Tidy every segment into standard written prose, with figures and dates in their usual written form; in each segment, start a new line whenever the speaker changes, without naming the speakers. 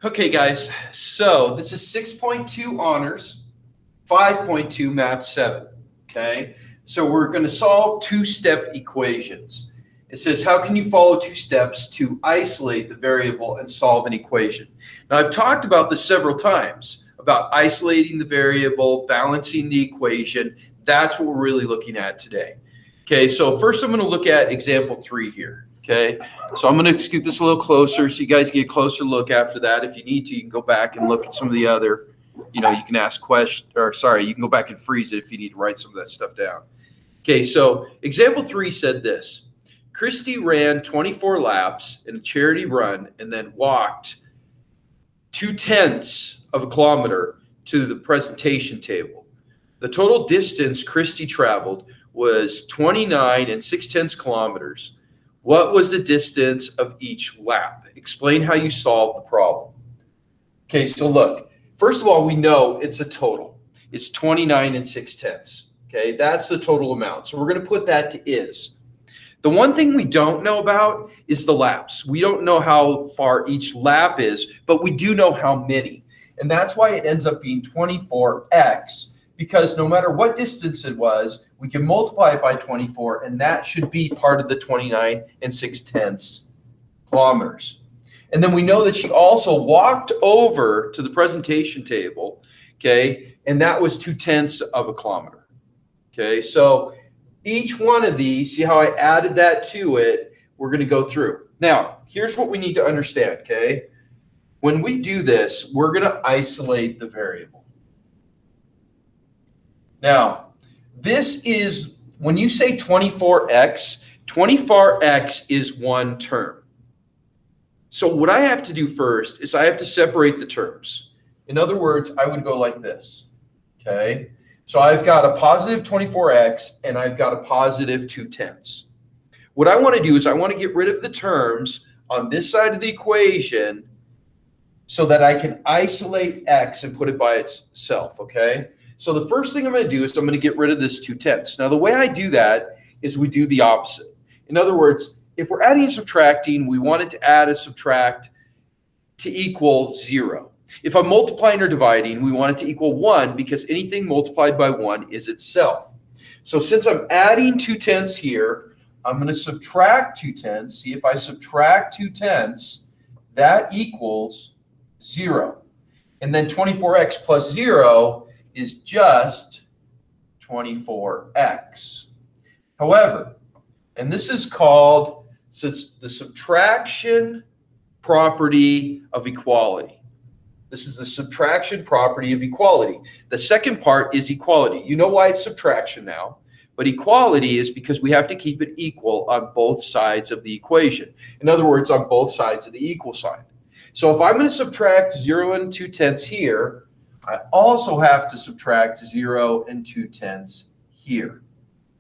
Okay, guys, so this is 6.2 honors, 5.2 math 7, okay? So we're going to solve two-step equations. It says, how can you follow two steps to isolate the variable and solve an equation? Now, I've talked about this several times, about isolating the variable, balancing the equation. That's what we're really looking at today. Okay, so first I'm going to look at example 3 here. Okay, so I'm going to scoot this a little closer so you guys get a closer look after that. If you need to, you can go back and look at some of the other, you can ask questions, or sorry, you can go back and freeze it if you need to write some of that stuff down. Okay, so example 3 said this. Christy ran 24 laps in a charity run and then walked 0.2 of a kilometer to the presentation table. The total distance Christy traveled was 29 6/10 kilometers. What was the distance of each lap? Explain how you solve the problem. Okay, so look, first of all, we know it's a total. It's 29 6/10. Okay, that's the total amount. So we're going to put that to is. The one thing we don't know about is the laps. We don't know how far each lap is, but we do know how many. And that's why it ends up being 24x, because no matter what distance it was, we can multiply it by 24, and that should be part of the 29 6/10 kilometers. And then we know that she also walked over to the presentation table, okay, and that was 0.2 of a kilometer. Okay, so each one of these, see how I added that to it, we're going to go through. Now, here's what we need to understand, okay? When we do this, we're going to isolate the variable. Now, this is, when you say 24x, 24x is one term. So what I have to do first is I have to separate the terms. In other words, I would go like this, okay? So I've got a positive 24x and I've got a positive 0.2. What I want to do is I want to get rid of the terms on this side of the equation so that I can isolate x and put it by itself, okay? So the first thing I'm going to do is I'm going to get rid of this 0.2. Now, the way I do that is we do the opposite. In other words, if we're adding and subtracting, we want it to add and subtract to equal 0. If I'm multiplying or dividing, we want it to equal 1 because anything multiplied by 1 is itself. So since I'm adding 0.2 here, I'm going to subtract 0.2. See, if I subtract 0.2, that equals 0. And then 24x plus 0 is just 24x. However, and this is called the subtraction property of equality. This is the subtraction property of equality. The second part is equality. You know why it's subtraction now, but equality is because we have to keep it equal on both sides of the equation. In other words, on both sides of the equal sign. So if I'm going to subtract 0 and 0.2 here, I also have to subtract 0 and 0.2 here.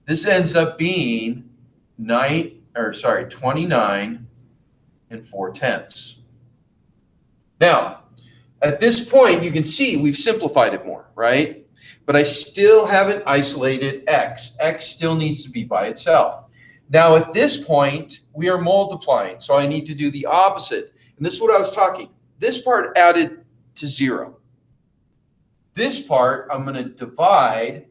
This ends up being 29 and 4/10. Now, at this point, you can see we've simplified it more, right? But I still haven't isolated x. X still needs to be by itself. Now, at this point, we are multiplying, so I need to do the opposite. And this is what I was talking. This part added to 0. This part, I'm going to divide,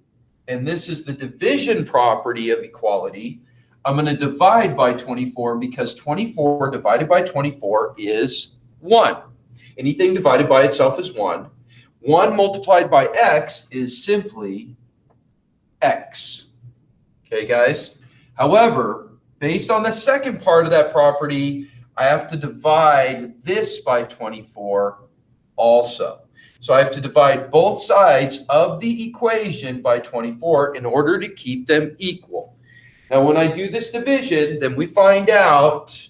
and this is the division property of equality. I'm going to divide by 24 because 24 divided by 24 is 1. Anything divided by itself is 1. 1 multiplied by x is simply x. Okay, guys? However, based on the second part of that property, I have to divide this by 24 also. So I have to divide both sides of the equation by 24 in order to keep them equal. Now, when I do this division, then we find out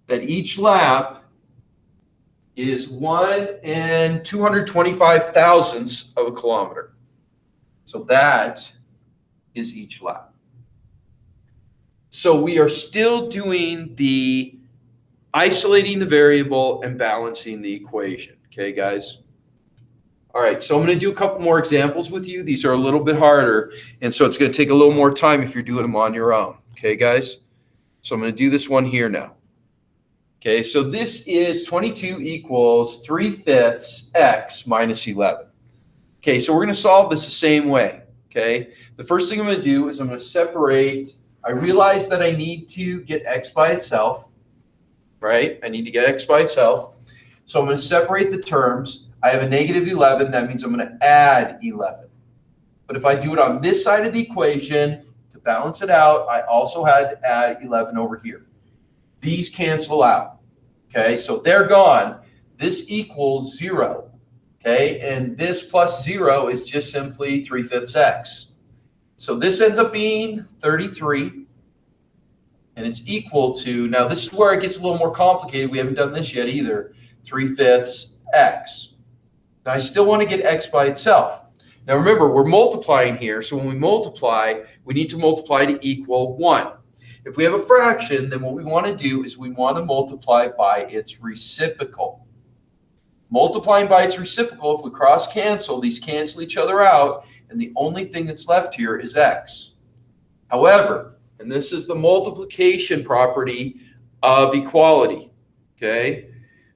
that each lap is 1 225,000ths of a kilometer. So that is each lap. So we are still doing the isolating the variable and balancing the equation. Okay, guys? All right, so I'm going to do a couple more examples with you. These are a little bit harder, and so it's going to take a little more time if you're doing them on your own. Okay, guys? So I'm going to do this one here now. Okay, so this is 22 equals 3/5 x minus 11. Okay, so we're going to solve this the same way. Okay, the first thing I'm going to do is I'm going to separate. I realize that I need to get x by itself, right? I need to get x by itself. So I'm going to separate the terms. I have a negative 11. That means I'm going to add 11. But if I do it on this side of the equation, to balance it out, I also had to add 11 over here. These cancel out. Okay, so they're gone. This equals 0. Okay, and this plus 0 is just simply 3/5 x. So this ends up being 33. And it's equal to, now this is where it gets a little more complicated. We haven't done this yet either. 3/5 x. Now I still want to get x by itself. Now remember, we're multiplying here. So when we multiply, we need to multiply to equal 1. If we have a fraction, then what we want to do is we want to multiply by its reciprocal. Multiplying by its reciprocal, if we cross cancel, these cancel each other out, and the only thing that's left here is x. However, and this is the multiplication property of equality, okay?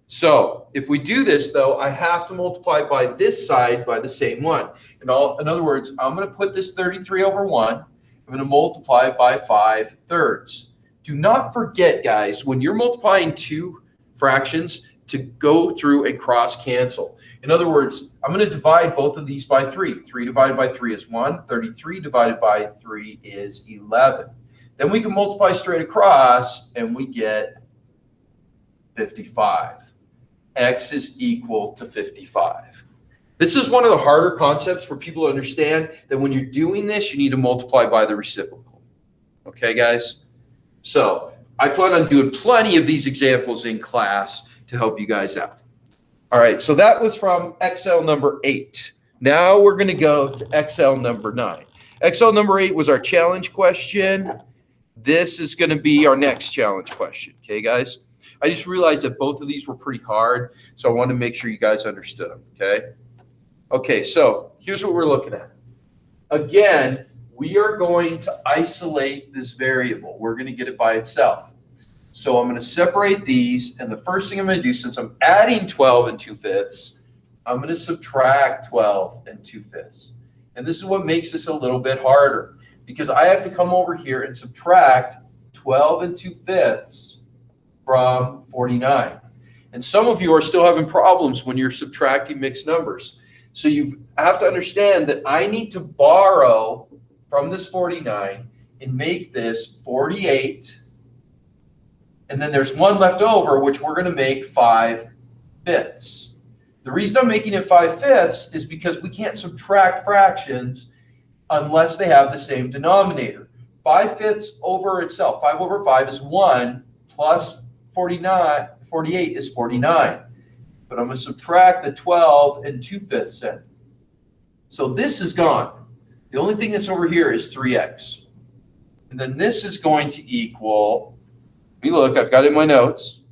So if we do this, though, I have to multiply by this side by the same one. In other words, I'm going to put this 33 over 1. I'm going to multiply it by 5/3. Do not forget, guys, when you're multiplying two fractions, to go through and cross cancel. In other words, I'm going to divide both of these by 3. 3 divided by 3 is 1. 33 divided by 3 is 11. Then we can multiply straight across, and we get 55. X is equal to 55. This is one of the harder concepts for people to understand, that when you're doing this, you need to multiply by the reciprocal. Okay, guys? So I plan on doing plenty of these examples in class to help you guys out. All right, so that was from Excel number 8. Now we're going to go to Excel number 9. Excel number 8 was our challenge question. This is going to be our next challenge question. Okay, guys? I just realized that both of these were pretty hard, so I wanted to make sure you guys understood them. Okay? Okay, so here's what we're looking at. Again, we are going to isolate this variable. We're going to get it by itself. So I'm going to separate these, and the first thing I'm going to do, since I'm adding 12 and 2/5, I'm going to subtract 12 and 2/5. And this is what makes this a little bit harder, because I have to come over here and subtract 12 and 2/5 from 49. And some of you are still having problems when you're subtracting mixed numbers. So you have to understand that I need to borrow from this 49 and make this 48. And then there's one left over, which we're going to make 5/5. The reason I'm making it 5/5 is because we can't subtract fractions unless they have the same denominator. 5/5 over itself, 5 over 5 is 1, plus 48 is 49. But I'm going to subtract the 12 and 2/5 in. So this is gone. The only thing that's over here is 3x. And then this is going to equal, let me look, I've got it in my notes,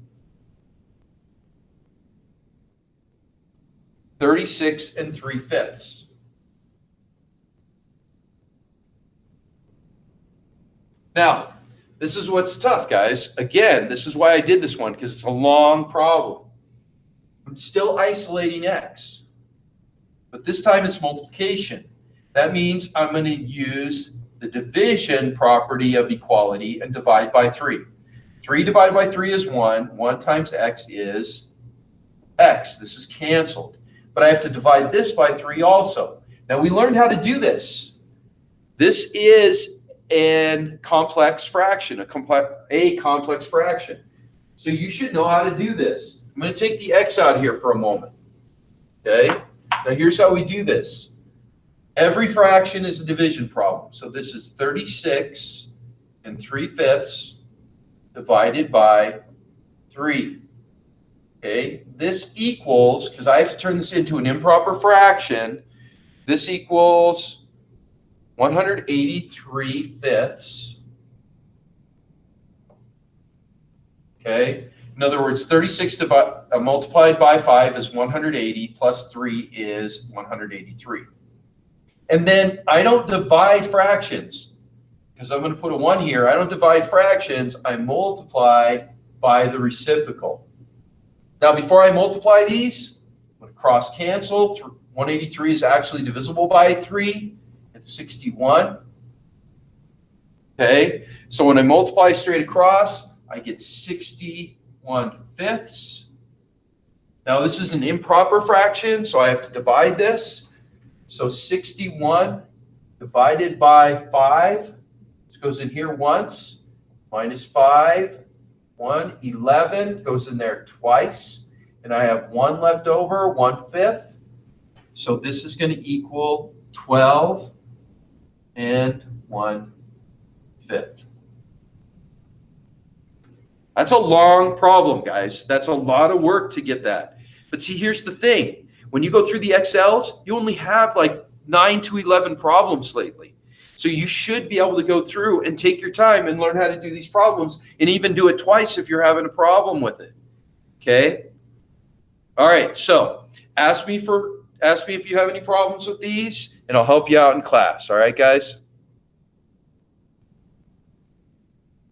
36 and 3/5. Now, this is what's tough, guys. Again, this is why I did this one, because it's a long problem. I'm still isolating x, but this time it's multiplication. That means I'm going to use the division property of equality and divide by 3. 3 divided by 3 is 1. 1 times x is x. This is canceled. But I have to divide this by 3 also. Now, we learned how to do this. This is a complex fraction, a complex fraction. So you should know how to do this. I'm going to take the x out of here for a moment. Okay? Now, here's how we do this. Every fraction is a division problem. So this is 36 and 3/5 divided by 3. Okay? This equals, because I have to turn this into an improper fraction, this equals 183/5. Okay? In other words, 36 multiplied by 5 is 180, plus 3 is 183. And then I don't divide fractions, because I'm going to put a 1 here. I don't divide fractions. I multiply by the reciprocal. Now, before I multiply these, I'm going to cross cancel. 183 is actually divisible by 3. It's 61. Okay, so when I multiply straight across, I get 61/5. Now, this is an improper fraction, so I have to divide this. So 61 divided by 5. This goes in here once. Minus 5. 1, 11 goes in there twice. And I have 1 left over, 1/5. So this is going to equal 12 and 1/5. That's a long problem, guys. That's a lot of work to get that. But see, here's the thing. When you go through the Excels, you only have like 9 to 11 problems lately. So you should be able to go through and take your time and learn how to do these problems and even do it twice if you're having a problem with it. Okay? All right, so ask me if you have any problems with these, and I'll help you out in class. All right, guys?